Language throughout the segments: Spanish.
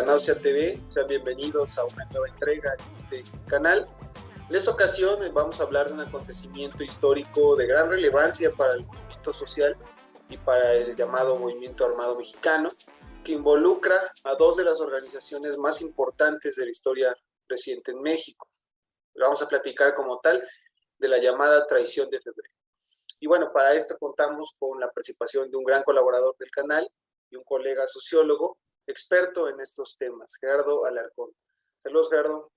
la Náusea TV. Sean bienvenidos a una nueva entrega en este canal. En esta ocasión vamos a hablar de un acontecimiento histórico de gran relevancia para el movimiento social y para el llamado Movimiento Armado Mexicano, que involucra a dos de las organizaciones más importantes de la historia reciente en México. Vamos a platicar como tal de la llamada Traición de Febrero. Y bueno, para esto contamos con la participación de un gran colaborador del canal y un colega sociólogo experto en estos temas, Gerardo Alarcón. Saludos, Gerardo.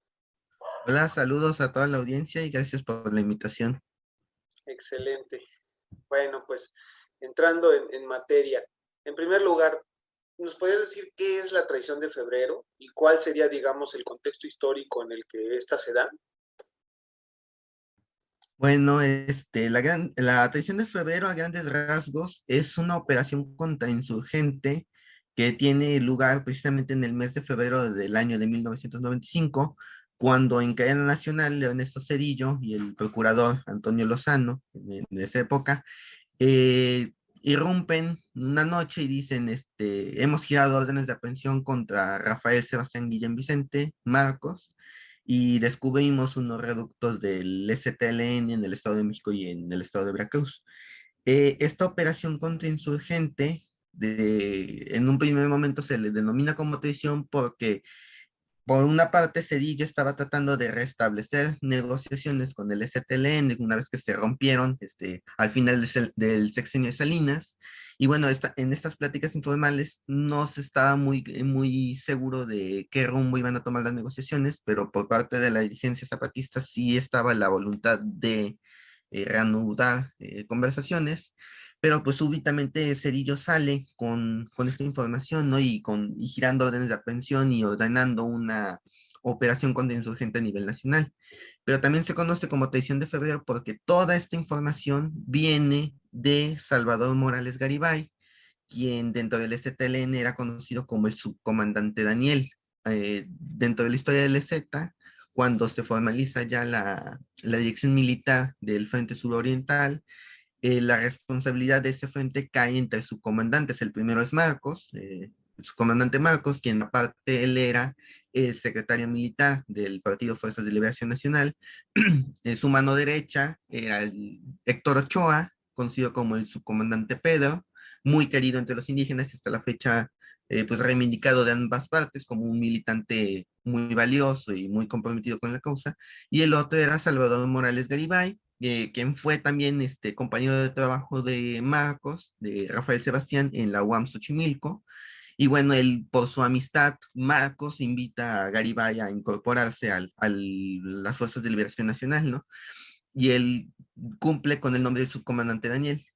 Hola, saludos a toda la audiencia y gracias por la invitación. Excelente. Bueno, pues entrando en materia, en primer lugar, ¿nos podrías decir qué es la Traición de Febrero y cuál sería, digamos, el contexto histórico en el que ésta se da? Bueno, la traición de febrero a grandes rasgos es una operación contrainsurgente que tiene lugar precisamente en el mes de febrero del año de 1995, cuando en cadena nacional Ernesto Zedillo y el procurador Antonio Lozano, en esa época, eh, irrumpen una noche y dicen, hemos girado órdenes de aprehensión contra Rafael Sebastián Guillén Vicente Marcos y descubrimos unos reductos del STLN en el Estado de México y en el Estado de Veracruz. Esta operación contrainsurgente, en un primer momento se le denomina como traición porque por una parte, Cedillo estaba tratando de restablecer negociaciones con el STLN una vez que se rompieron al final del sexenio de Salinas. Y bueno, en estas pláticas informales no se estaba muy seguro de qué rumbo iban a tomar las negociaciones, pero por parte de la dirigencia zapatista sí estaba la voluntad de reanudar conversaciones, pero pues súbitamente Cedillo sale con esta información, ¿no? Y girando órdenes de aprehensión y ordenando una operación contrainsurgente a nivel nacional. Pero también se conoce como traición de febrero porque toda esta información viene de Salvador Morales Garibay, quien dentro del STLN era conocido como el subcomandante Daniel. Dentro de la historia del EZ, cuando se formaliza ya la dirección militar del Frente Suroriental, la responsabilidad de ese frente cae entre subcomandantes. El primero es Marcos, el subcomandante Marcos, quien aparte él era el secretario militar del Partido Fuerzas de Liberación Nacional. Su mano derecha era el Héctor Ochoa, conocido como el subcomandante Pedro, muy querido entre los indígenas y hasta la fecha pues reivindicado de ambas partes como un militante muy valioso y muy comprometido con la causa. Y el otro era Salvador Morales Garibay, quien fue también compañero de trabajo de Marcos, de Rafael Sebastián, en la UAM Xochimilco. Y bueno, él, por su amistad, Marcos invita a Garibay a incorporarse a las Fuerzas de Liberación Nacional, ¿no? Y él cumple con el nombre del subcomandante Daniel.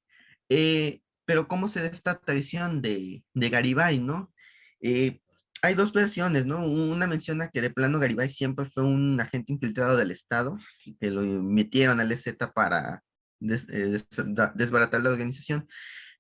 Pero ¿cómo se da esta traición de Garibay, no? Eh, Hay dos versiones, ¿no? Una menciona que de plano Garibay siempre fue un agente infiltrado del Estado, que lo metieron al EZ para desbaratar la organización,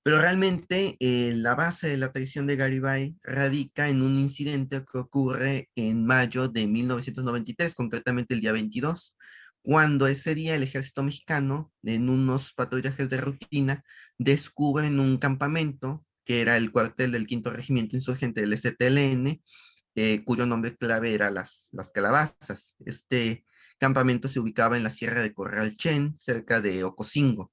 pero realmente la base de la traición de Garibay radica en un incidente que ocurre en mayo de 1993, concretamente el día 22, cuando ese día el ejército mexicano, en unos patrullajes de rutina, descubren un campamento que era el cuartel del Quinto Regimiento Insurgente del STLN, cuyo nombre clave era las Calabazas. Este campamento se ubicaba en la Sierra de Corral Chen, cerca de Ocosingo.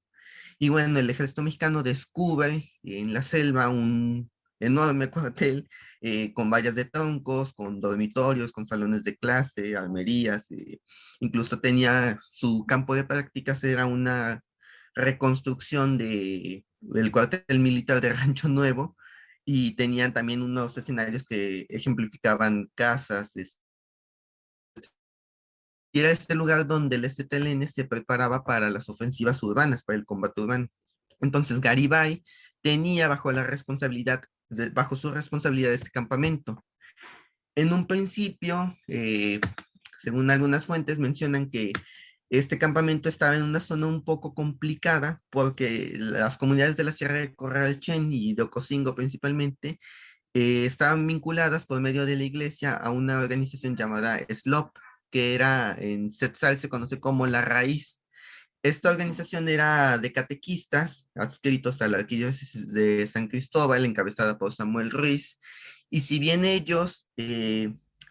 Y bueno, el ejército mexicano descubre en la selva un enorme cuartel con vallas de troncos, con dormitorios, con salones de clase, armerías, incluso tenía su campo de prácticas, era una reconstrucción del cuartel militar de Rancho Nuevo, y tenían también unos escenarios que ejemplificaban casas, y era este lugar donde el STLN se preparaba para las ofensivas urbanas, para el combate urbano. Entonces Garibay tenía bajo su responsabilidad este campamento. En un principio, según algunas fuentes, mencionan que este campamento estaba en una zona un poco complicada porque las comunidades de la Sierra de Corralchen y de Ocosingo principalmente estaban vinculadas por medio de la iglesia a una organización llamada SLOP, que era en Setzal se conoce como La Raíz. Esta organización era de catequistas adscritos a la arquidiócesis de San Cristóbal, encabezada por Samuel Ruiz, Y si bien ellos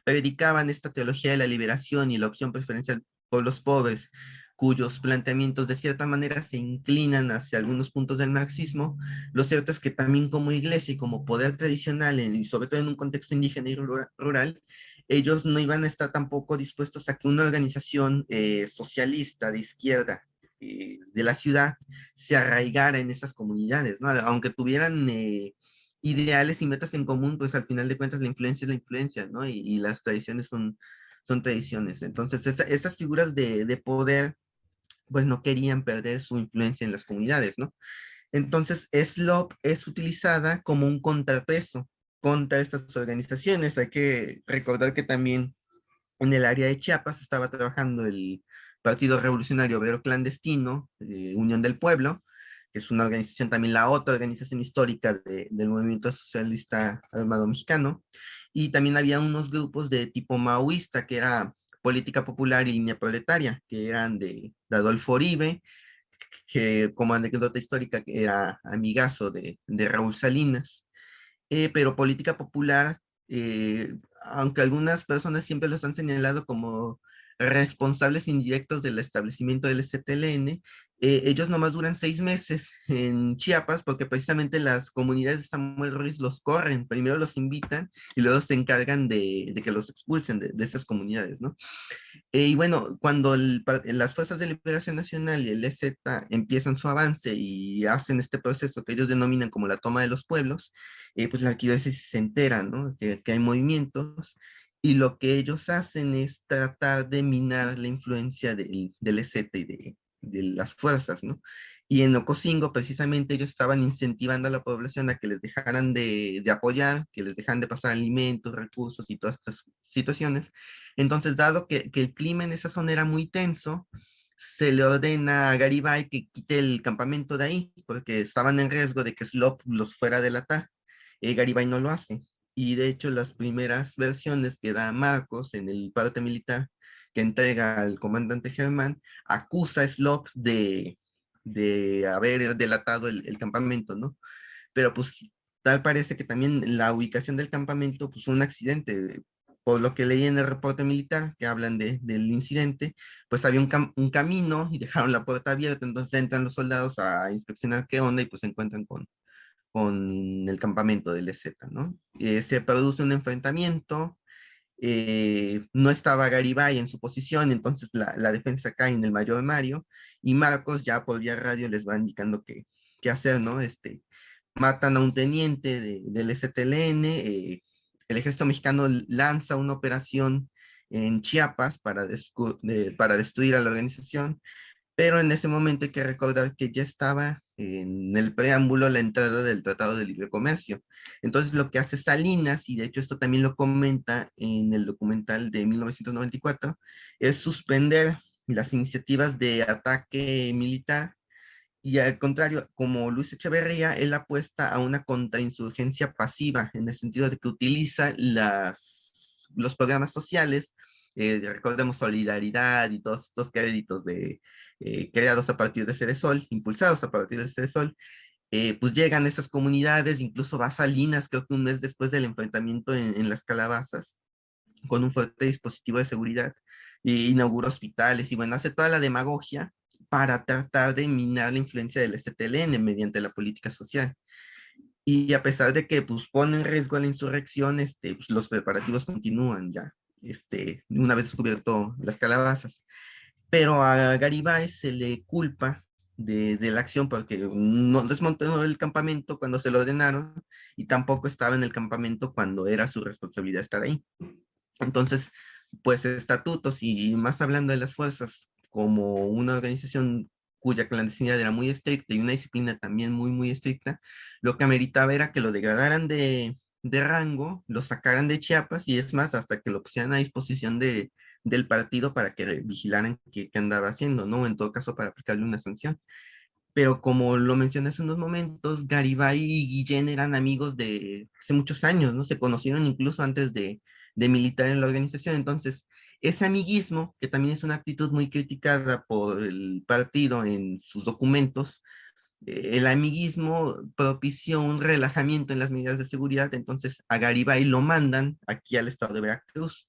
predicaban esta teología de la liberación y la opción preferencial por los pobres, cuyos planteamientos de cierta manera se inclinan hacia algunos puntos del marxismo, lo cierto es que también como iglesia y como poder tradicional, y sobre todo en un contexto indígena y rural, ellos no iban a estar tampoco dispuestos a que una organización socialista de izquierda de la ciudad se arraigara en estas comunidades, ¿no? Aunque tuvieran ideales y metas en común, pues al final de cuentas la influencia es la influencia, ¿no? Y las tradiciones son tradiciones. Entonces, esas figuras de poder, pues no querían perder su influencia en las comunidades, ¿no? Entonces, SLOP es utilizada como un contrapeso contra estas organizaciones. Hay que recordar que también en el área de Chiapas estaba trabajando el Partido Revolucionario Obrero Clandestino, Unión del Pueblo, que es una organización, también la otra organización histórica del movimiento socialista armado mexicano, y también había unos grupos de tipo maoísta, que era Política Popular y Línea Proletaria, que eran de Adolfo Oribe, que como anécdota histórica que era amigazo de Raúl Salinas, pero política popular, aunque algunas personas siempre los han señalado como responsables indirectos del establecimiento del STLN, ellos nomás duran 6 meses en Chiapas porque precisamente las comunidades de Samuel Ruiz los corren, primero los invitan y luego se encargan de que los expulsen de esas comunidades, ¿no? Y bueno, cuando las Fuerzas de Liberación Nacional y el EZ empiezan su avance y hacen este proceso que ellos denominan como la toma de los pueblos, pues la arquidiócesis se entera, ¿no? Que hay movimientos y lo que ellos hacen es tratar de minar la influencia del EZ y de las fuerzas, ¿no? Y en Ocosingo, precisamente, ellos estaban incentivando a la población a que les dejaran de apoyar, que les dejaran de pasar alimentos, recursos y todas estas situaciones. Entonces, dado que el clima en esa zona era muy tenso, se le ordena a Garibay que quite el campamento de ahí, porque estaban en riesgo de que Slop los fuera a delatar. Garibay no lo hace. Y de hecho, las primeras versiones que da Marcos en el parte militar que entrega al comandante Germán, acusa a Slop de haber delatado el campamento, ¿no? Pero pues tal parece que también la ubicación del campamento pues fue un accidente. Por lo que leí en el reporte militar que hablan del incidente, pues había un camino y dejaron la puerta abierta, entonces entran los soldados a inspeccionar qué onda y pues se encuentran con el campamento del EZ, ¿no? Se produce un enfrentamiento, no estaba Garibay en su posición, entonces la defensa cae en el mayor Mario y Marcos ya por vía radio les va indicando qué hacer, ¿no? Matan a un teniente del STLN, el ejército mexicano lanza una operación en Chiapas para destruir a la organización, pero en ese momento hay que recordar que ya estaba en el preámbulo la entrada del Tratado de Libre Comercio. Entonces lo que hace Salinas, y de hecho esto también lo comenta en el documental de 1994, es suspender las iniciativas de ataque militar y al contrario, como Luis Echeverría, él apuesta a una contrainsurgencia pasiva, en el sentido de que utiliza los programas sociales, recordemos Solidaridad y todos estos créditos creados a partir de Ceresol, impulsados a partir de Ceresol, pues llegan a esas comunidades, incluso va Salinas, creo que un mes después del enfrentamiento en las calabazas, con un fuerte dispositivo de seguridad, e inaugura hospitales y bueno, hace toda la demagogia para tratar de minar la influencia del STLN mediante la política social. Y a pesar de que pues, pone en riesgo a la insurrección, pues, los preparativos continúan ya, una vez descubierto las calabazas. Pero a Garibay se le culpa de la acción porque no desmontó el campamento cuando se lo ordenaron y tampoco estaba en el campamento cuando era su responsabilidad estar ahí. Entonces, pues estatutos y más hablando de las fuerzas como una organización cuya clandestinidad era muy estricta y una disciplina también muy, muy estricta, lo que ameritaba era que lo degradaran de rango, lo sacaran de Chiapas y es más, hasta que lo pusieran a disposición del partido para que vigilaran qué andaba haciendo, ¿no? En todo caso, para aplicarle una sanción. Pero como lo mencioné hace unos momentos, Garibay y Guillén eran amigos de hace muchos años, ¿no? Se conocieron incluso antes de militar en la organización. Entonces, ese amiguismo, que también es una actitud muy criticada por el partido en sus documentos, el amiguismo propició un relajamiento en las medidas de seguridad, entonces a Garibay lo mandan aquí al estado de Veracruz,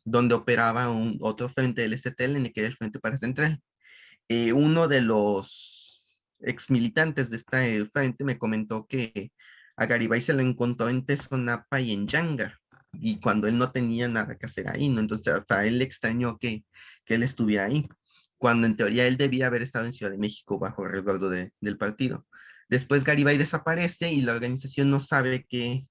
donde operaba otro frente del STLN, que era el Frente Paracentral. Uno de los ex militantes de este frente me comentó que a Garibay se lo encontró en Tezonapa y en Yanga, y cuando él no tenía nada que hacer ahí, ¿no? Entonces hasta él le extrañó que él estuviera ahí, cuando en teoría él debía haber estado en Ciudad de México bajo el resguardo del partido. Después Garibay desaparece y la organización no sabe qué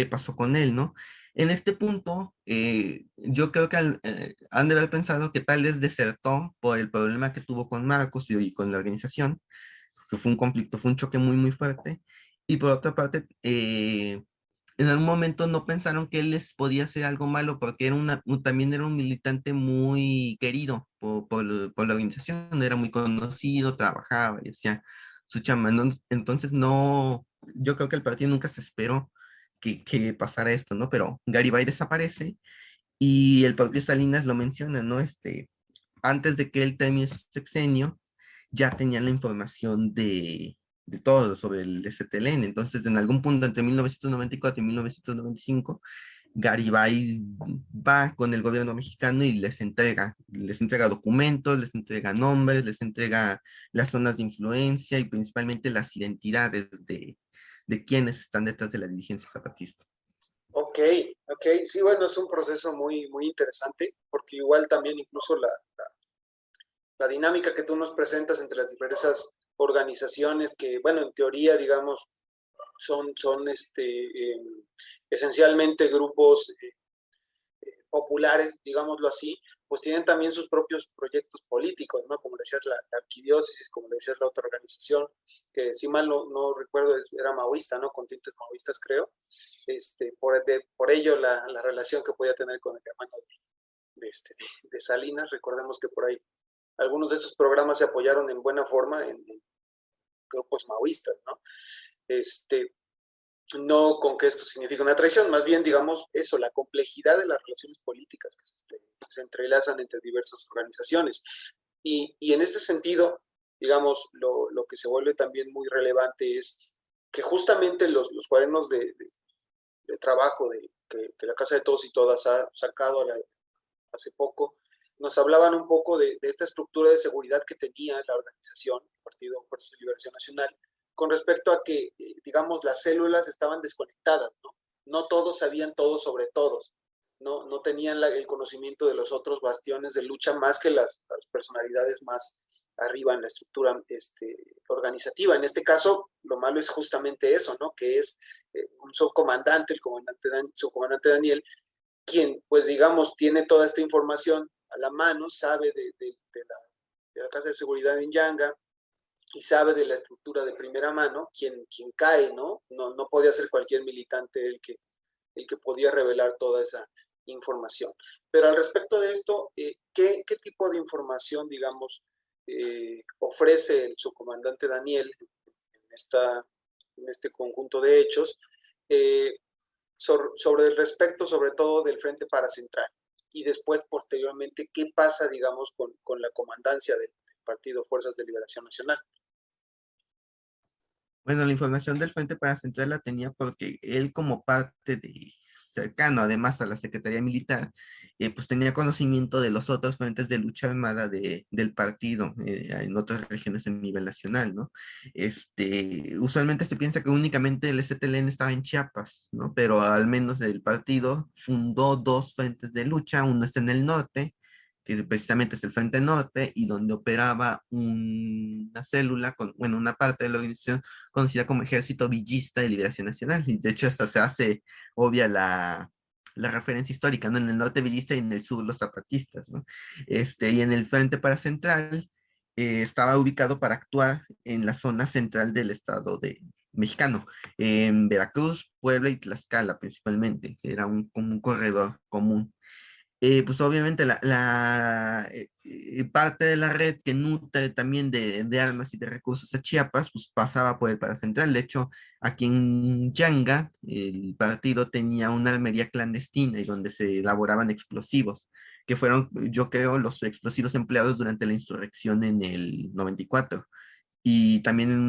pasó con él, ¿no? En este punto, yo creo que han de haber pensado que tal vez desertó por el problema que tuvo con Marcos y con la organización, que fue un conflicto, fue un choque muy, muy fuerte. Y por otra parte, en algún momento no pensaron que él les podía hacer algo malo porque también era un militante muy querido por la organización, era muy conocido, trabajaba y hacía su chamba. Entonces no, yo creo que el partido nunca se esperó que pasara esto, ¿no? Pero Garibay desaparece y el propio Salinas lo menciona, ¿no? Antes de que él termine su sexenio, ya tenían la información de todo sobre el STLN. Entonces, en algún punto entre 1994 y 1995, Garibay va con el gobierno mexicano y les entrega documentos, les entrega nombres, les entrega las zonas de influencia y principalmente las identidades de quienes están detrás de la dirigencia zapatista. Ok, ok, sí, bueno, es un proceso muy, muy interesante, porque igual también incluso la dinámica que tú nos presentas entre las diversas organizaciones que, bueno, en teoría, digamos, son esencialmente grupos populares, digámoslo así, pues tienen también sus propios proyectos políticos, ¿no? Como decías, la arquidiócesis, como decías, la otra organización, que si mal no recuerdo, era maoísta, ¿no? Con tintes maoístas, creo. Por ello, la relación que podía tener con el hermano de Salinas, recordemos que por ahí algunos de esos programas se apoyaron en buena forma en grupos maoístas, ¿no? No con que esto signifique una traición, más bien, digamos, eso, la complejidad de las relaciones políticas que se entrelazan entre diversas organizaciones. Y en este sentido, digamos, lo que se vuelve también muy relevante es que justamente los cuadernos de trabajo que la Casa de Todos y Todas ha sacado hace poco, nos hablaban un poco de esta estructura de seguridad que tenía la organización, el Partido Fuerzas de Liberación Nacional, con respecto a que, digamos, las células estaban desconectadas, ¿no? No todos sabían todo sobre todos, no tenían el conocimiento de los otros bastiones de lucha más que las personalidades más arriba en la estructura organizativa. En este caso, lo malo es justamente eso, ¿no? Que es un subcomandante, subcomandante Daniel, quien, pues digamos, tiene toda esta información a la mano, sabe de la Casa de Seguridad en Yanga y sabe de la estructura de primera mano, quien cae, ¿no? No podía ser cualquier militante el que podía revelar toda esa información. Pero al respecto de esto, ¿qué tipo de información, digamos, ofrece el subcomandante Daniel en este conjunto de hechos? Sobre el respecto, sobre todo del Frente Paracentral. Y después, posteriormente, qué pasa, digamos, con la comandancia del Partido Fuerzas de Liberación Nacional. Bueno, la información del Frente Paracentral la tenía porque él como parte de cercano además a la Secretaría Militar, pues tenía conocimiento de los otros frentes de lucha armada del partido en otras regiones a nivel nacional, ¿no? Usualmente se piensa que únicamente el STLN estaba en Chiapas, ¿no? Pero al menos el partido fundó dos frentes de lucha, uno está en el norte, que precisamente es el Frente Norte, y donde operaba una célula, bueno, una parte de la organización conocida como Ejército Villista de Liberación Nacional. Y de hecho hasta se hace obvia la referencia histórica, ¿no? En el norte villista y en el sur los zapatistas, ¿no? Y en el Frente Paracentral estaba ubicado para actuar en la zona central del estado mexicano, en Veracruz, Puebla y Tlaxcala principalmente. Era como un corredor común. Pues obviamente parte de la red que nutre también de armas y de recursos a Chiapas, pues pasaba por el Paracentral. De hecho, aquí en Yanga, el partido tenía una armería clandestina y donde se elaboraban explosivos, que fueron, yo creo, los explosivos empleados durante la insurrección en el 94, y también en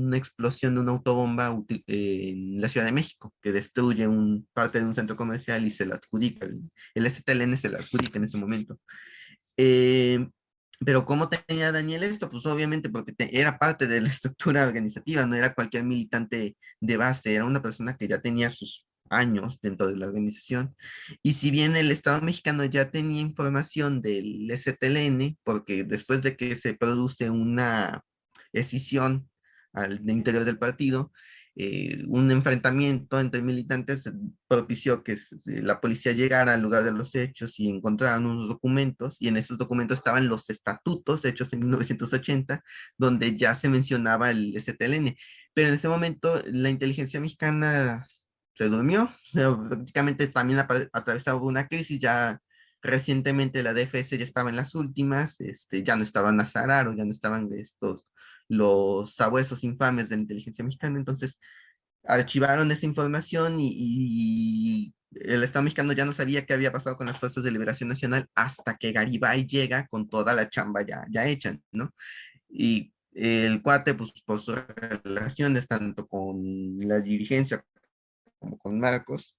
una explosión de una autobomba en la Ciudad de México, que destruye parte de un centro comercial y se la adjudica, el STLN se la adjudica en ese momento. Eh, pero ¿cómo tenía Daniel esto? Pues obviamente porque era parte de la estructura organizativa, no era cualquier militante de base, era una persona que ya tenía sus años dentro de la organización. Y si bien el Estado mexicano ya tenía información del STLN, porque después de que se produce una escisión al interior del partido, un enfrentamiento entre militantes propició que la policía llegara al lugar de los hechos y encontraran unos documentos, y en esos documentos estaban los estatutos hechos en 1980, donde ya se mencionaba el STLN. Pero en ese momento la inteligencia mexicana se durmió, o sea, prácticamente también atravesaba una crisis, ya recientemente la DFS ya estaba en las últimas, ya no estaban Nazararo, ya no estaban los sabuesos infames de la inteligencia mexicana, entonces archivaron esa información y el Estado mexicano ya no sabía qué había pasado con las Fuerzas de Liberación Nacional hasta que Garibay llega con toda la chamba ya hecha, ¿no? Y el cuate, pues por sus relaciones tanto con la dirigencia como con Marcos,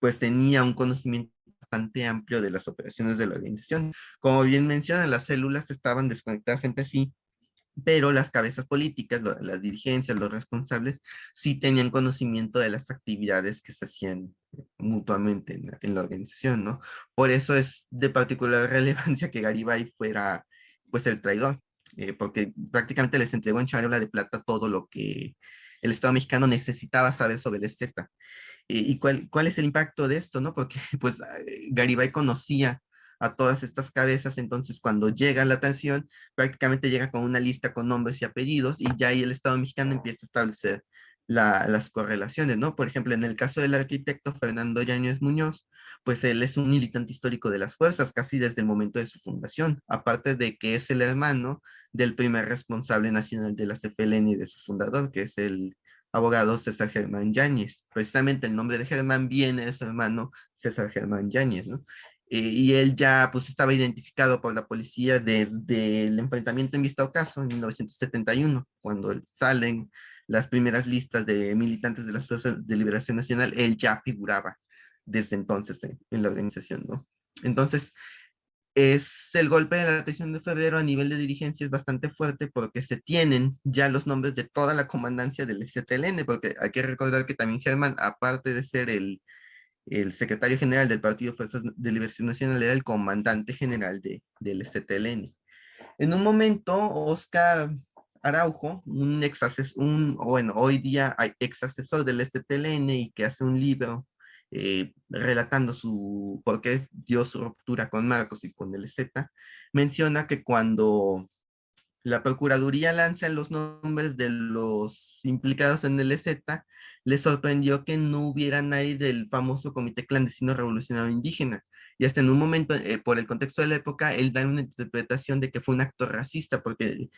pues tenía un conocimiento bastante amplio de las operaciones de la organización. Como bien menciona, las células estaban desconectadas entre sí, pero las cabezas políticas, las dirigencias, los responsables, sí tenían conocimiento de las actividades que se hacían mutuamente en la organización, ¿no? Por eso es de particular relevancia que Garibay fuera, pues, el traidor, porque prácticamente les entregó en charola de plata todo lo que el Estado mexicano necesitaba saber sobre el Z. ¿Y cuál es el impacto de esto, no? Porque, pues, Garibay conocía a todas estas cabezas, entonces cuando llega la atención, prácticamente llega con una lista con nombres y apellidos, y ya ahí el Estado mexicano empieza a establecer las correlaciones, ¿no? Por ejemplo, en el caso del arquitecto Fernando Yáñez Muñoz, pues él es un militante histórico de las fuerzas, casi desde el momento de su fundación, aparte de que es el hermano del primer responsable nacional de la CFLN y de su fundador, que es el abogado César Germán Yáñez. Precisamente el nombre de Germán viene de su hermano César Germán Yáñez, ¿no? Y él ya pues estaba identificado por la policía desde el enfrentamiento en Vista Ocaso en 1971, cuando salen las primeras listas de militantes de la Fuerzas de Liberación Nacional, él ya figuraba desde entonces en la organización, ¿no? Entonces, el golpe de la traición de febrero a nivel de dirigencia es bastante fuerte porque se tienen ya los nombres de toda la comandancia del STLN, porque hay que recordar que también Germán, aparte de ser el secretario general del Partido Fuerzas de Liberación Nacional, era el comandante general del STLN. En un momento, Oscar Araujo, bueno, hoy día hay ex asesor del STLN y que hace un libro relatando por qué dio su ruptura con Marcos y con el Z, menciona que cuando la Procuraduría lanza los nombres de los implicados en el EZ, le sorprendió que no hubiera nadie del famoso Comité Clandestino Revolucionario Indígena. Y hasta en un momento, por el contexto de la época, él da una interpretación de que fue un acto racista, porque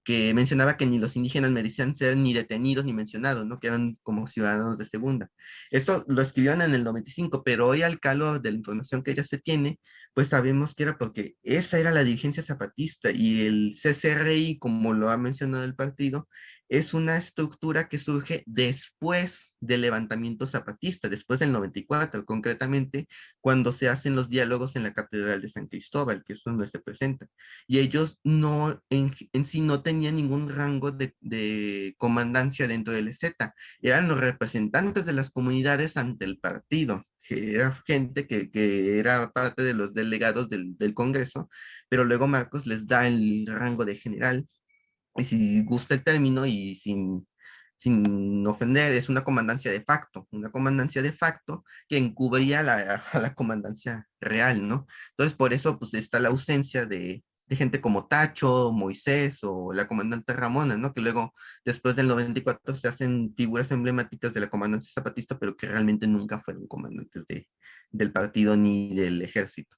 que mencionaba que ni los indígenas merecían ser ni detenidos ni mencionados, ¿no? Que eran como ciudadanos de segunda. Esto lo escribieron en el 95, pero hoy al calor de la información que ya se tiene, pues sabemos que era porque esa era la dirigencia zapatista y el CCRI, como lo ha mencionado el partido, es una estructura que surge después del levantamiento zapatista, después del 94, concretamente cuando se hacen los diálogos en la Catedral de San Cristóbal, que es donde se presenta. Y ellos no, en sí no tenían ningún rango de comandancia dentro del EZ, eran los representantes de las comunidades ante el partido, que era gente que era parte de los delegados del Congreso, pero luego Marcos les da el rango de general, y si gusta el término y sin ofender, es una comandancia de facto que encubría a la comandancia real, ¿no? Entonces, por eso, pues, está la ausencia de gente como Tacho, Moisés o la comandante Ramona, ¿no? Que luego, después del 94, se hacen figuras emblemáticas de la comandancia zapatista, pero que realmente nunca fueron comandantes del partido ni del ejército.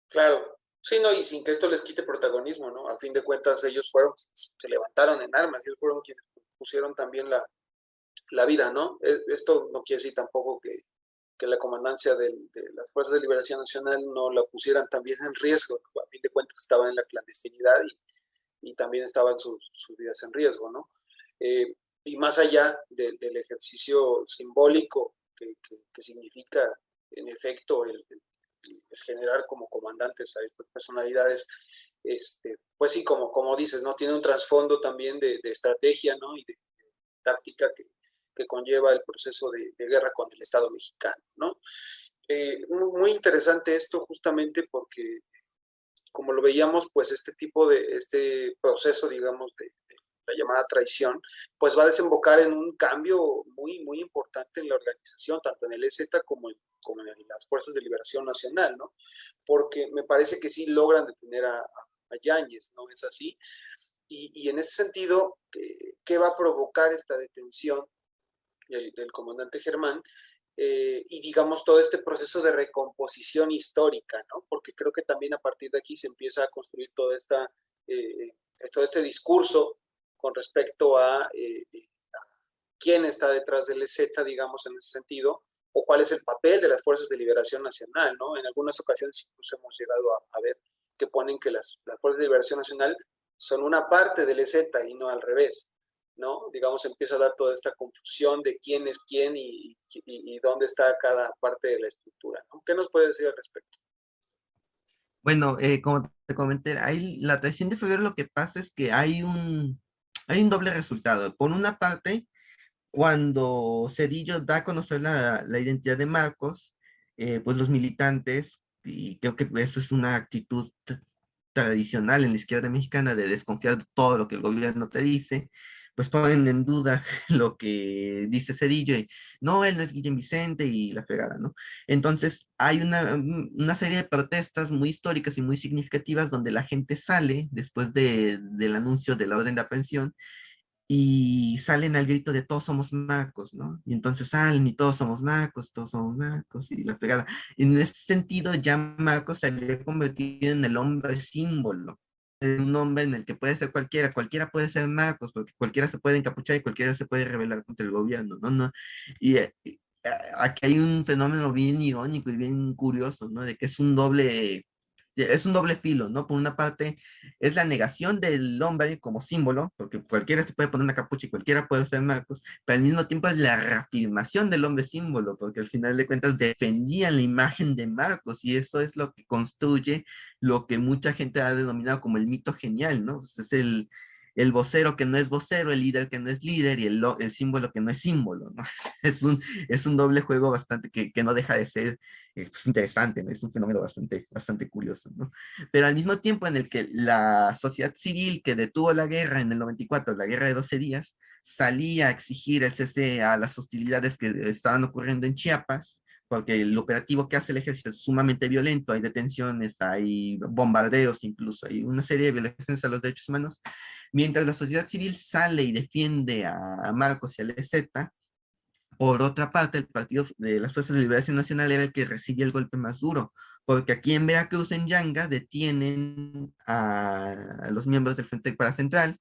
Claro, sí, no, y sin que esto les quite protagonismo, ¿no? A fin de cuentas, ellos fueron, se levantaron en armas, ellos fueron quienes pusieron también la vida, ¿no? Esto no quiere decir tampoco que la comandancia de las Fuerzas de Liberación Nacional no la pusieran también en riesgo, ¿no? A fin de cuentas estaban en la clandestinidad y también estaban sus vidas en riesgo, ¿no? Y más allá del ejercicio simbólico que significa, en efecto, el generar como comandantes a estas personalidades, pues sí, como dices, ¿no? Tiene un trasfondo también de estrategia, ¿no? Y de táctica que conlleva el proceso de guerra con el Estado mexicano, ¿no? Muy interesante esto justamente porque, como lo veíamos, pues este proceso, digamos, de la llamada traición, pues va a desembocar en un cambio muy, muy importante en la organización, tanto en el EZ como en las Fuerzas de Liberación Nacional, ¿no? Porque me parece que sí logran detener a Yáñez, ¿no? Es así. Y en ese sentido, ¿qué va a provocar esta detención del comandante Germán? Y digamos todo este proceso de recomposición histórica, ¿no? Porque creo que también a partir de aquí se empieza a construir eh, todo este discurso con respecto a quién está detrás del EZ, digamos, en ese sentido, o cuál es el papel de las Fuerzas de Liberación Nacional, ¿no? En algunas ocasiones incluso hemos llegado a ver que ponen que las Fuerzas de Liberación Nacional son una parte del EZ y no al revés, ¿no? Digamos, empieza a dar toda esta confusión de quién es quién y dónde está cada parte de la estructura, ¿no? ¿Qué nos puede decir al respecto? Bueno, como te comenté, hay, la traición de febrero lo que pasa es que hay un doble resultado. Por una parte, cuando Cedillo da a conocer la identidad de Marcos, pues los militantes, y creo que eso es una actitud tradicional en la izquierda mexicana de desconfiar de todo lo que el gobierno te dice, pues ponen en duda lo que dice Cedillo y no, él no es Guillem Vicente y la fregada, ¿no? Entonces hay una serie de protestas muy históricas y muy significativas donde la gente sale después del anuncio de la orden de aprehensión y salen al grito de todos somos macos, ¿no? Y entonces salen y todos somos macos y la pegada. En este sentido, ya Marcos se había convertido en el hombre símbolo, en un hombre en el que puede ser cualquiera, cualquiera puede ser Marcos, porque cualquiera se puede encapuchar y cualquiera se puede rebelar contra el gobierno, ¿no? No. Y aquí hay un fenómeno bien irónico y bien curioso, ¿no? De que es un doble filo, ¿no? Por una parte, es la negación del hombre como símbolo, porque cualquiera se puede poner una capucha y cualquiera puede ser Marcos, pero al mismo tiempo es la reafirmación del hombre símbolo, porque al final de cuentas defendían la imagen de Marcos y eso es lo que construye lo que mucha gente ha denominado como el mito genial, ¿no? Pues es el vocero que no es vocero, el líder que no es líder y el símbolo que no es símbolo, ¿no? Es un doble juego bastante que no deja de ser pues, interesante, ¿no? Es un fenómeno bastante curioso, ¿no? Pero al mismo tiempo en el que la sociedad civil que detuvo la guerra en el 94, la guerra de 12 días, salía a exigir el cese a las hostilidades que estaban ocurriendo en Chiapas, porque el operativo que hace el ejército es sumamente violento, hay detenciones, hay bombardeos incluso, hay una serie de violaciones a los derechos humanos, mientras la sociedad civil sale y defiende a Marcos y al EZ, por otra parte, el Partido de las Fuerzas de Liberación Nacional era el que recibía el golpe más duro, porque aquí en Veracruz, en Yanga, detienen a los miembros del Frente para Central,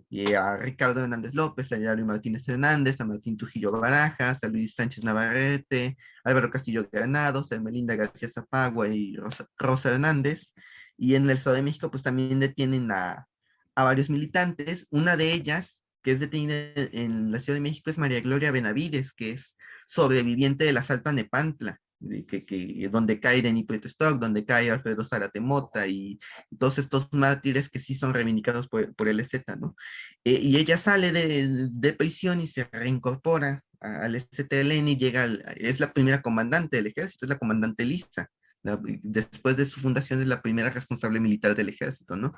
y a Ricardo Hernández López, a Hilario Martínez Hernández, a Martín Trujillo Barajas, a Luis Sánchez Navarrete, Álvaro Castillo Granados, a Melinda García Zapagua y Rosa Hernández. Y en el Estado de México, pues también detienen a varios militantes. Una de ellas, que es detenida en la Ciudad de México, es María Gloria Benavides, que es sobreviviente del asalto a Nepantla, donde cae Denis Stock, donde cae Alfredo Zárate Mota y todos estos mártires que sí son reivindicados por el EZ, ¿no? Y ella sale de prisión y se reincorpora al EZLN y es la primera comandante del ejército, es la comandante Lisa. Después de su fundación es la primera responsable militar del ejército, ¿no?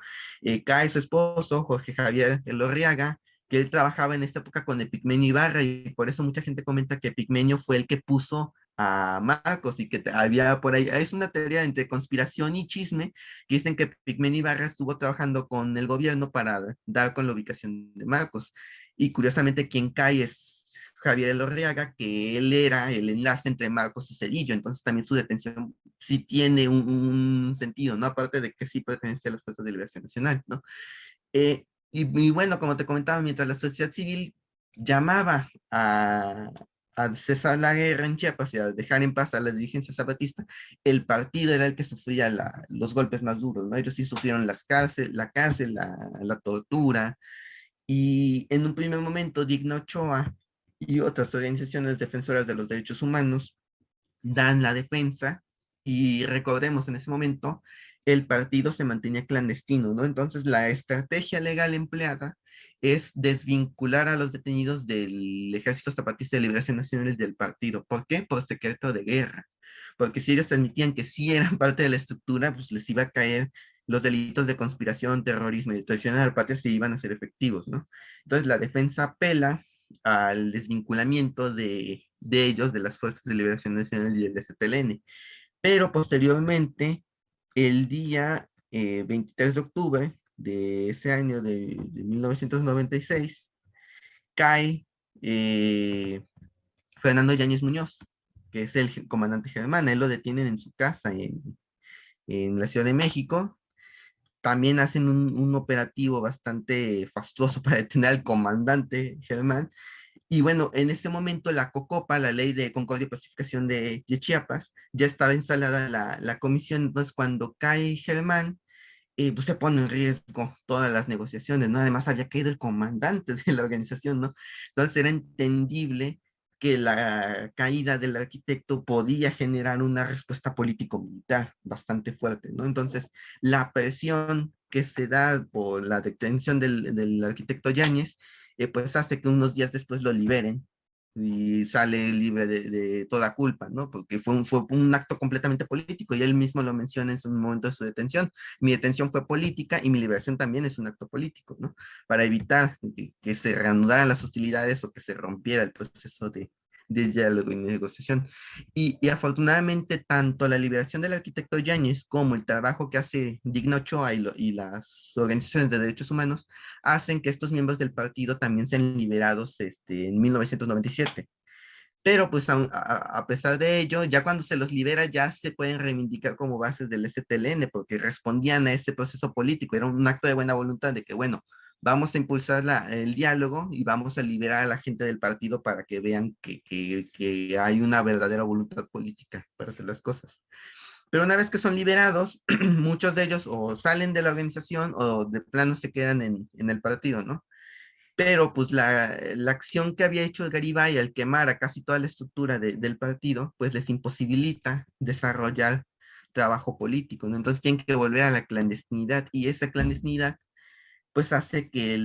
Cae su esposo, Jorge Javier Elorriaga, que él trabajaba en esta época con Epigmenio Ibarra y por eso mucha gente comenta que Epigmenio fue el que puso a Marcos y que había por ahí, es una teoría entre conspiración y chisme, que dicen que Pigmen Ibarra estuvo trabajando con el gobierno para dar con la ubicación de Marcos. Y curiosamente quien cae es Javier Elorriaga, que él era el enlace entre Marcos y Cedillo, entonces también su detención sí tiene un sentido, ¿no? Aparte de que sí pertenece a las Fuerzas de Liberación Nacional, ¿no? Y bueno, como te comentaba, mientras la sociedad civil llamaba al cesar la guerra en Chiapas y al dejar en paz a la dirigencia zapatista, el partido era el que sufría los golpes más duros, ¿no? Ellos sí sufrieron la cárcel, la tortura, y en un primer momento Digna Ochoa y otras organizaciones defensoras de los derechos humanos dan la defensa, y recordemos en ese momento el partido se mantenía clandestino, ¿no? Entonces la estrategia legal empleada es desvincular a los detenidos del Ejército Zapatista de Liberación Nacional y del partido. ¿Por qué? Por secreto de guerra. Porque si ellos admitían que sí eran parte de la estructura, pues les iba a caer los delitos de conspiración, terrorismo y traición a la patria, se iban a ser efectivos, ¿no? Entonces la defensa apela al desvinculamiento de ellos, de las Fuerzas de Liberación Nacional y del STLN. Pero posteriormente, el día 23 de octubre de ese año de 1996, cae Fernando Yáñez Muñoz, que es el comandante Germán. Él lo detienen en su casa en la Ciudad de México. También hacen un operativo bastante fastuoso para detener al comandante Germán. Y bueno, en ese momento la COCOPA, la Ley de Concordia y Pacificación de Chiapas, ya estaba instalada la comisión. Entonces cuando cae Germán, pues se pone en riesgo todas las negociaciones, ¿no? Además había caído el comandante de la organización, ¿no? Entonces era entendible que la caída del arquitecto podía generar una respuesta político-militar bastante fuerte, ¿no? Entonces la presión que se da por la detención del arquitecto Yáñez, pues hace que unos días después lo liberen y sale libre de toda culpa, ¿no? Porque fue un acto completamente político, y él mismo lo menciona en su momento de su detención. Mi detención fue política y mi liberación también es un acto político, ¿no? Para evitar que se reanudaran las hostilidades o que se rompiera el proceso de diálogo y negociación. Y afortunadamente, tanto la liberación del arquitecto Yáñez como el trabajo que hace Digno Ochoa y las organizaciones de derechos humanos hacen que estos miembros del partido también sean liberados en 1997. Pero pues a pesar de ello, ya cuando se los libera ya se pueden reivindicar como bases del STLN porque respondían a ese proceso político. Era un acto de buena voluntad de que, bueno, vamos a impulsar el diálogo y vamos a liberar a la gente del partido para que vean que hay una verdadera voluntad política para hacer las cosas. Pero una vez que son liberados, muchos de ellos o salen de la organización o de plano se quedan en el partido, ¿no? Pero pues la acción que había hecho el Garibay al quemar a casi toda la estructura del partido, pues les imposibilita desarrollar trabajo político, ¿no? Entonces tienen que volver a la clandestinidad, y esa clandestinidad pues hace que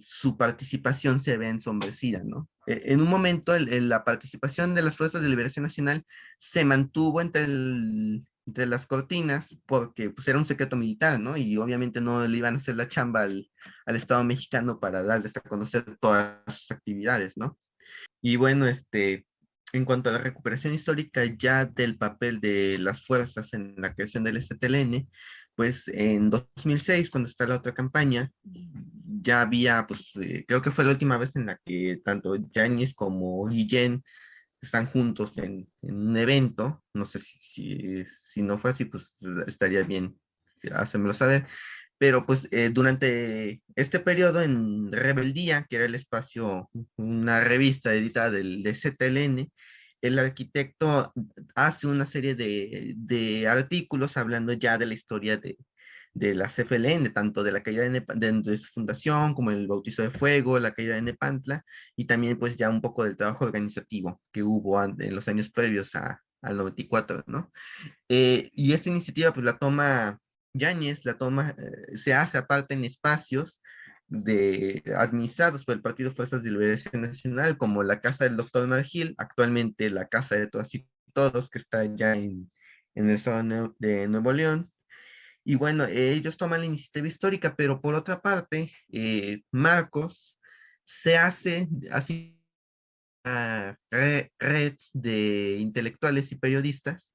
su participación se vea ensombrecida, ¿no? En un momento la participación de las Fuerzas de Liberación Nacional se mantuvo entre las cortinas porque pues era un secreto militar, ¿no? Y obviamente no le iban a hacer la chamba al Estado mexicano para darles a conocer todas sus actividades, ¿no? Y bueno, en cuanto a la recuperación histórica ya del papel de las fuerzas en la creación del STLN, pues en 2006, cuando está la otra campaña, ya había, pues creo que fue la última vez en la que tanto Yáñez como Guillén están juntos en un evento. No sé si no fue así, pues estaría bien hacérmelo saber. Pero pues durante este periodo en Rebeldía, que era el espacio, una revista editada de CTLN, el arquitecto hace una serie de artículos hablando ya de la historia de la CFLN, tanto de la caída de su fundación como el bautizo de fuego, la caída de Nepantla, y también pues ya un poco del trabajo organizativo que hubo en los años previos al 94, ¿no? Y esta iniciativa pues la toma Yáñez, se hace aparte en espacios administrados por el Partido Fuerzas de Liberación Nacional, como la Casa del Doctor Margil, actualmente la Casa de Todas y Todos, que está ya en el estado de Nuevo León. Y bueno, ellos toman la iniciativa histórica, pero por otra parte, Marcos se hace así una red de intelectuales y periodistas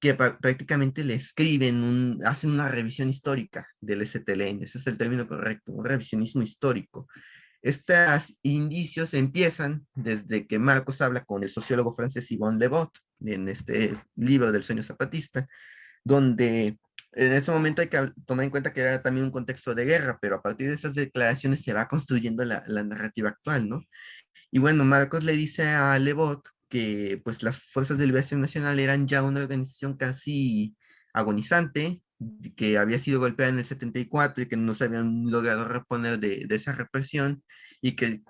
que prácticamente le escriben, hacen una revisión histórica del STLN. Ese es el término correcto, un revisionismo histórico. Estos indicios empiezan desde que Marcos habla con el sociólogo francés Yvon Lebot en este libro del sueño zapatista, donde en ese momento hay que tomar en cuenta que era también un contexto de guerra, pero a partir de esas declaraciones se va construyendo la narrativa actual, ¿no? Y bueno, Marcos le dice a Lebot que pues las Fuerzas de Liberación Nacional eran ya una organización casi agonizante, que había sido golpeada en el 74 y que no se habían logrado reponer de esa represión y que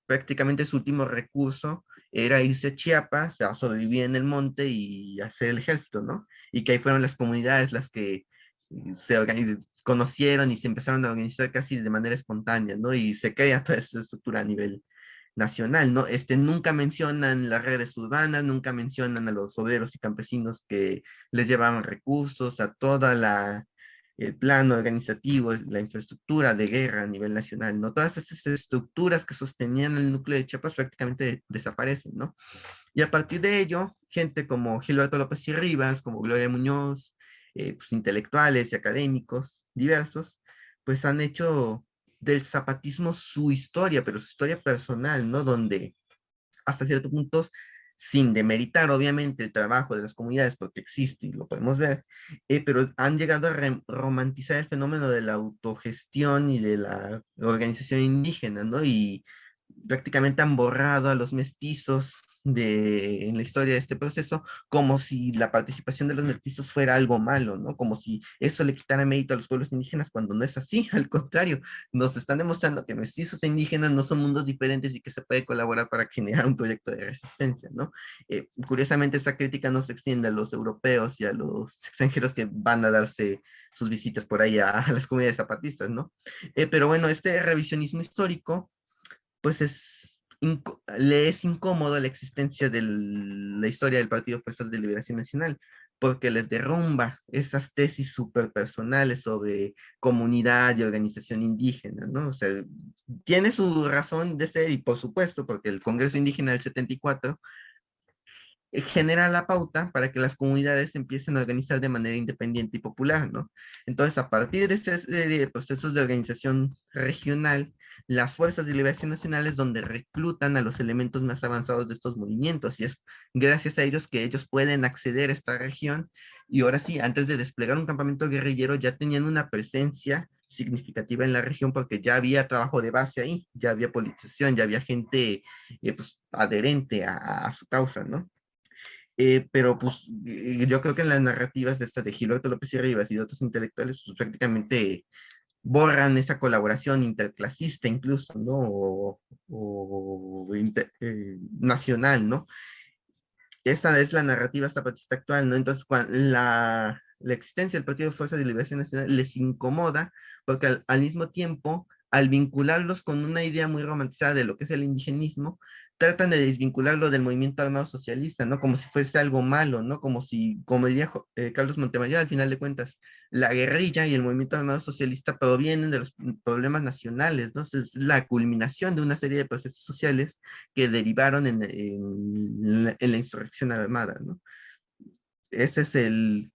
prácticamente su último recurso era irse a Chiapas a sobrevivir en el monte y hacer el ejército, ¿no? Y que ahí fueron las comunidades las que conocieron y se empezaron a organizar casi de manera espontánea, ¿no? Y se crea toda esa estructura a nivel nacional, ¿no? Nunca mencionan las redes urbanas, nunca mencionan a los obreros y campesinos que les llevaban recursos, a toda el plano organizativo, la infraestructura de guerra a nivel nacional, ¿no? Todas esas estructuras que sostenían el núcleo de Chiapas prácticamente desaparecen, ¿no? Y a partir de ello, gente como Gilberto López y Rivas, como Gloria Muñoz, pues, intelectuales y académicos diversos, pues han hecho del zapatismo su historia, pero su historia personal, ¿no? Donde hasta cierto punto, sin demeritar obviamente el trabajo de las comunidades, porque existe y lo podemos ver, pero han llegado a romantizar el fenómeno de la autogestión y de la organización indígena, ¿no? Y prácticamente han borrado a los mestizos en la historia de este proceso, como si la participación de los mestizos fuera algo malo, ¿no? Como si eso le quitara mérito a los pueblos indígenas cuando no es así, al contrario, nos están demostrando que mestizos e indígenas no son mundos diferentes y que se puede colaborar para generar un proyecto de resistencia, ¿no? Curiosamente, esta crítica no se extiende a los europeos y a los extranjeros que van a darse sus visitas por ahí a las comunidades zapatistas, ¿no? Pero bueno, este revisionismo histórico pues le es incómodo la existencia de la historia del Partido Fuerzas de Liberación Nacional, porque les derrumba esas tesis súper personales sobre comunidad y organización indígena, ¿no? O sea, tiene su razón de ser y por supuesto, porque el Congreso Indígena del 74 genera la pauta para que las comunidades empiecen a organizar de manera independiente y popular, ¿no? Entonces, a partir de esta serie de procesos de organización regional, las fuerzas de liberación nacionales donde reclutan a los elementos más avanzados de estos movimientos y es gracias a ellos que ellos pueden acceder a esta región y ahora sí, antes de desplegar un campamento guerrillero ya tenían una presencia significativa en la región porque ya había trabajo de base ahí, ya había politización, ya había gente pues, adherente a su causa, ¿no? Pero pues yo creo que en las narrativas de estas de Gilberto López y Rivas y de otros intelectuales, pues prácticamente borran esa colaboración interclasista incluso, ¿no? Nacional, ¿no? Esa es la narrativa zapatista actual, ¿no? Entonces, la existencia del Partido de Fuerza de Liberación Nacional les incomoda porque al mismo tiempo, al vincularlos con una idea muy romantizada de lo que es el indigenismo, tratan de desvincularlo del movimiento armado socialista, ¿no? Como si fuese algo malo, ¿no? Como si, como diría Carlos Montemayor, al final de cuentas, la guerrilla y el movimiento armado socialista provienen de los problemas nacionales, ¿no? Es la culminación de una serie de procesos sociales que derivaron en la insurrección armada, ¿no? Ese es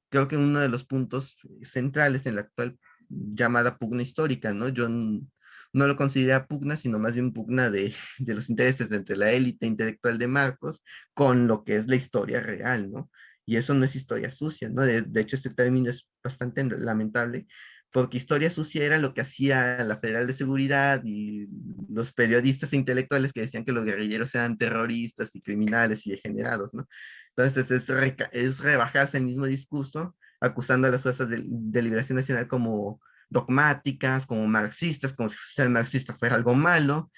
creo que uno de los puntos centrales en la actual llamada pugna histórica, ¿no? Yo no lo considero pugna, sino más bien pugna de los intereses entre la élite intelectual de Marcos con lo que es la historia real, ¿no? Y eso no es historia sucia, ¿no? De hecho, este término es bastante lamentable, porque historia sucia era lo que hacía la Federal de Seguridad y los periodistas e intelectuales que decían que los guerrilleros eran terroristas y criminales y degenerados, ¿no? Entonces es rebajarse el mismo discurso, acusando a las fuerzas de liberación nacional como dogmáticas, como marxistas, como si ser marxista fuera algo malo,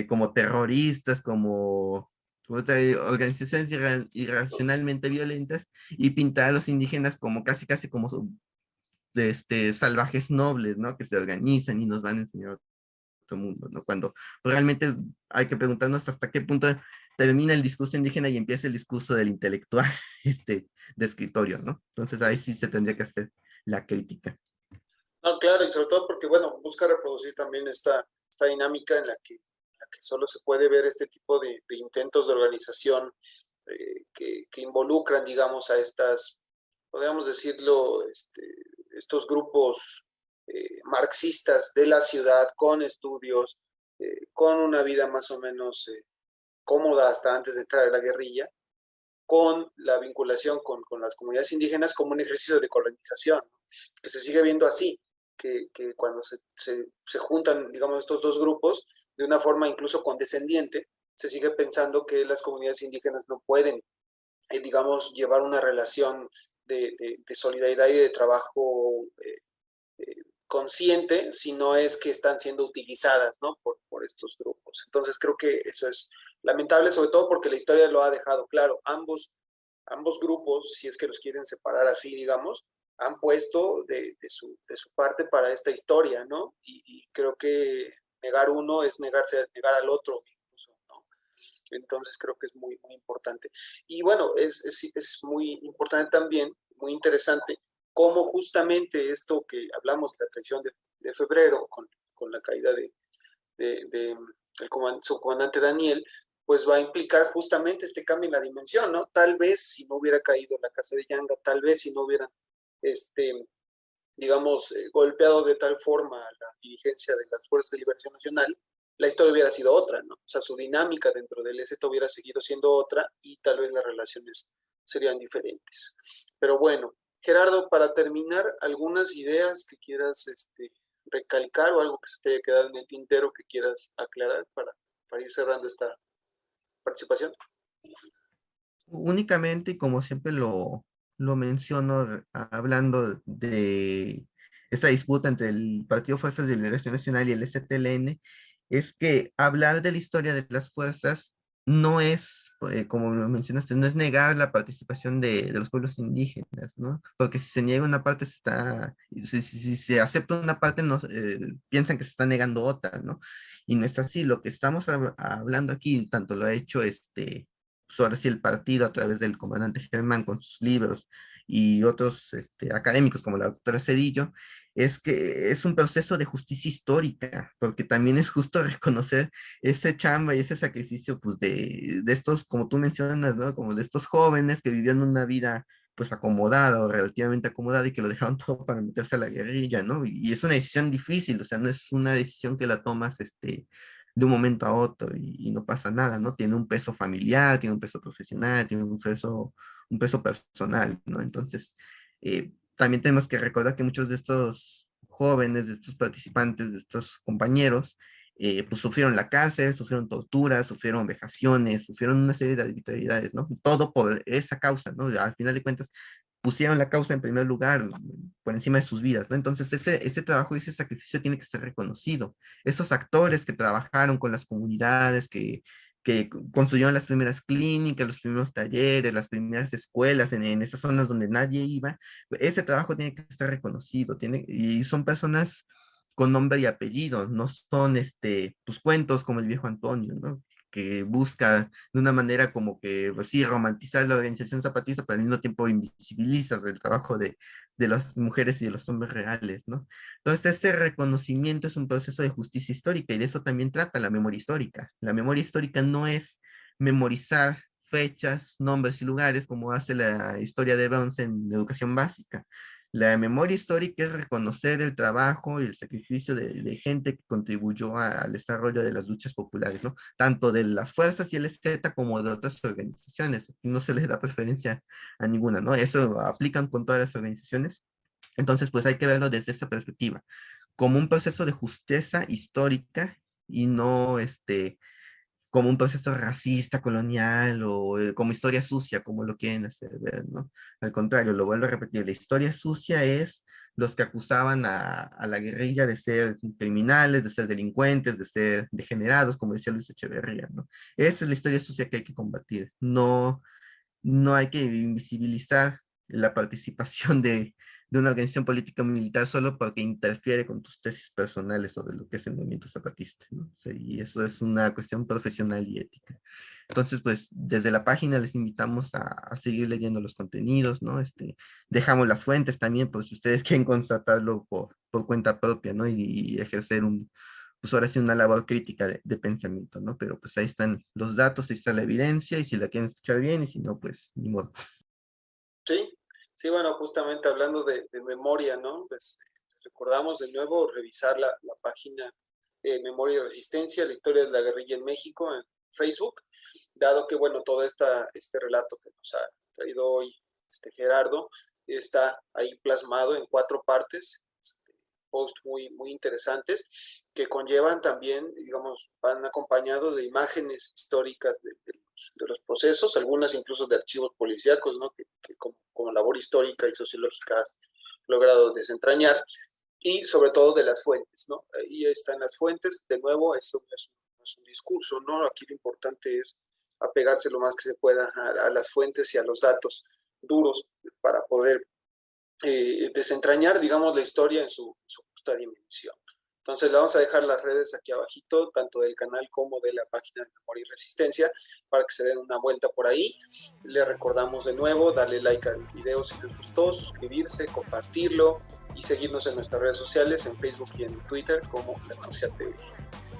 como terroristas, como organizaciones irracionalmente violentas, y pintar a los indígenas como casi como salvajes nobles, ¿no? Que se organizan y nos van a enseñar otro mundo, ¿no? Cuando realmente hay que preguntarnos hasta qué punto termina el discurso indígena y empieza el discurso del intelectual, de escritorio, ¿no? Entonces ahí sí se tendría que hacer la crítica. No, claro, y sobre todo porque, bueno, busca reproducir también esta dinámica en la que solo se puede ver este tipo de intentos de organización que involucran, digamos, a estas, podríamos decirlo, estos grupos marxistas de la ciudad con estudios, con una vida más o menos cómoda hasta antes de entrar a la guerrilla, con la vinculación con las comunidades indígenas como un ejercicio de colonización, ¿no? Que se sigue viendo así, que cuando se juntan, digamos, estos dos grupos, de una forma incluso condescendiente, se sigue pensando que las comunidades indígenas no pueden, digamos, llevar una relación de solidaridad y de trabajo consciente, si no es que están siendo utilizadas, ¿no? Por estos grupos. Entonces creo que eso es lamentable, sobre todo porque la historia lo ha dejado claro. Ambos grupos, si es que los quieren separar así, digamos, han puesto de su parte para esta historia, ¿no? Y creo que negar uno es negar al otro, incluso, ¿no? Entonces creo que es muy, muy importante. Y bueno, es muy importante también, muy interesante, cómo justamente esto que hablamos de la traición de febrero, con la caída de el subcomandante Daniel, pues va a implicar justamente este cambio en la dimensión, ¿no? Tal vez si no hubiera caído la casa de Yanga, tal vez si no hubieran, digamos, golpeado de tal forma a la dirigencia de las Fuerzas de Liberación Nacional, la historia hubiera sido otra, ¿no? O sea, su dinámica dentro del EZ hubiera seguido siendo otra y tal vez las relaciones serían diferentes. Pero bueno, Gerardo, para terminar, algunas ideas que quieras recalcar o algo que se te haya quedado en el tintero que quieras aclarar para ir cerrando esta participación. Únicamente, y como siempre lo menciono, hablando de esta disputa entre el Partido Fuerzas de Liberación Nacional y el STLN, es que hablar de la historia de las fuerzas no es, como lo mencionaste, no es negar la participación de los pueblos indígenas, ¿no? Porque si se niega una parte, si se acepta una parte, no, piensan que se está negando otra, ¿no? Y no es así. Lo que estamos hablando aquí, tanto lo ha hecho pues ahora sí el partido a través del comandante Germán con sus libros y otros académicos como la doctora Cedillo, es que es un proceso de justicia histórica, porque también es justo reconocer ese chamba y ese sacrificio pues de estos, como tú mencionas, ¿no? Como de estos jóvenes que vivían una vida pues acomodada o relativamente acomodada y que lo dejaron todo para meterse a la guerrilla, ¿no? Y es una decisión difícil, o sea, no es una decisión que la tomas de un momento a otro y no pasa nada, ¿no? Tiene un peso familiar, tiene un peso profesional, tiene un peso personal, ¿no? Entonces, también tenemos que recordar que muchos de estos jóvenes, de estos participantes, de estos compañeros, pues sufrieron la cárcel, sufrieron torturas, sufrieron vejaciones, sufrieron una serie de arbitrariedades, ¿no? Todo por esa causa, ¿no? Al final de cuentas, pusieron la causa en primer lugar, por encima de sus vidas, ¿no? Entonces, ese trabajo y ese sacrificio tiene que ser reconocido. Esos actores que trabajaron con las comunidades, que construyeron las primeras clínicas, los primeros talleres, las primeras escuelas en esas zonas donde nadie iba, ese trabajo tiene que estar reconocido, y son personas con nombre y apellido, no son tus cuentos como el viejo Antonio, ¿no? Que busca de una manera como que, pues sí, romantizar la organización zapatista, pero al mismo tiempo invisibilizar el trabajo de las mujeres y de los hombres reales, ¿no? Entonces, este reconocimiento es un proceso de justicia histórica y de eso también trata la memoria histórica. La memoria histórica no es memorizar fechas, nombres y lugares como hace la historia de Burns en educación básica. La memoria histórica es reconocer el trabajo y el sacrificio de gente que contribuyó al desarrollo de las luchas populares, ¿no? Tanto de las fuerzas y el Z como de otras organizaciones. No se les da preferencia a ninguna, ¿no? Eso aplican con todas las organizaciones. Entonces, pues hay que verlo desde esta perspectiva, como un proceso de justicia histórica y no como un proceso racista, colonial o como historia sucia, como lo quieren hacer ver, ¿no? Al contrario, lo vuelvo a repetir, la historia sucia es los que acusaban a la guerrilla de ser criminales, de ser delincuentes, de ser degenerados, como decía Luis Echeverría, ¿no? Esa es la historia sucia que hay que combatir. No hay que invisibilizar la participación de una organización política militar solo porque interfiere con tus tesis personales sobre lo que es el movimiento zapatista, ¿no? O sea, y eso es una cuestión profesional y ética. Entonces, pues desde la página les invitamos a seguir leyendo los contenidos, ¿no? Dejamos las fuentes también, por si ustedes quieren constatarlo por cuenta propia, ¿no? Y ejercer pues ahora sí una labor crítica de pensamiento, ¿no? Pero pues ahí están los datos, ahí está la evidencia, y si la quieren escuchar bien, y si no, pues ni modo. Sí, sí, bueno, justamente hablando de memoria, ¿no? Pues recordamos de nuevo revisar la página Memoria y Resistencia, la historia de la guerrilla en México en Facebook, dado que, bueno, todo este relato que nos ha traído hoy Gerardo está ahí plasmado en 4 partes. posts muy, muy interesantes que conllevan también, digamos, van acompañados de imágenes históricas de los procesos, algunas incluso de archivos policíacos, ¿no? Que como labor histórica y sociológica has logrado desentrañar, y sobre todo de las fuentes, ¿no? Ahí están las fuentes. De nuevo, esto no es un discurso, ¿no? Aquí lo importante es apegarse lo más que se pueda a las fuentes y a los datos duros para poder desentrañar, digamos, la historia en su justa dimensión. Entonces, le vamos a dejar las redes aquí abajito, tanto del canal como de la página de Memoria y Resistencia, para que se den una vuelta por ahí. Les recordamos de nuevo, darle like al video si les gustó, suscribirse, compartirlo y seguirnos en nuestras redes sociales, en Facebook y en Twitter como La Náusea TV.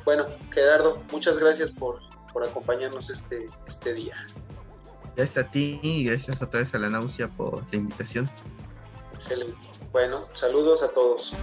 Bueno, Gerardo, muchas gracias por acompañarnos este día. Gracias a ti y gracias otra vez a La Náusea por la invitación. Excelente. Bueno, saludos a todos.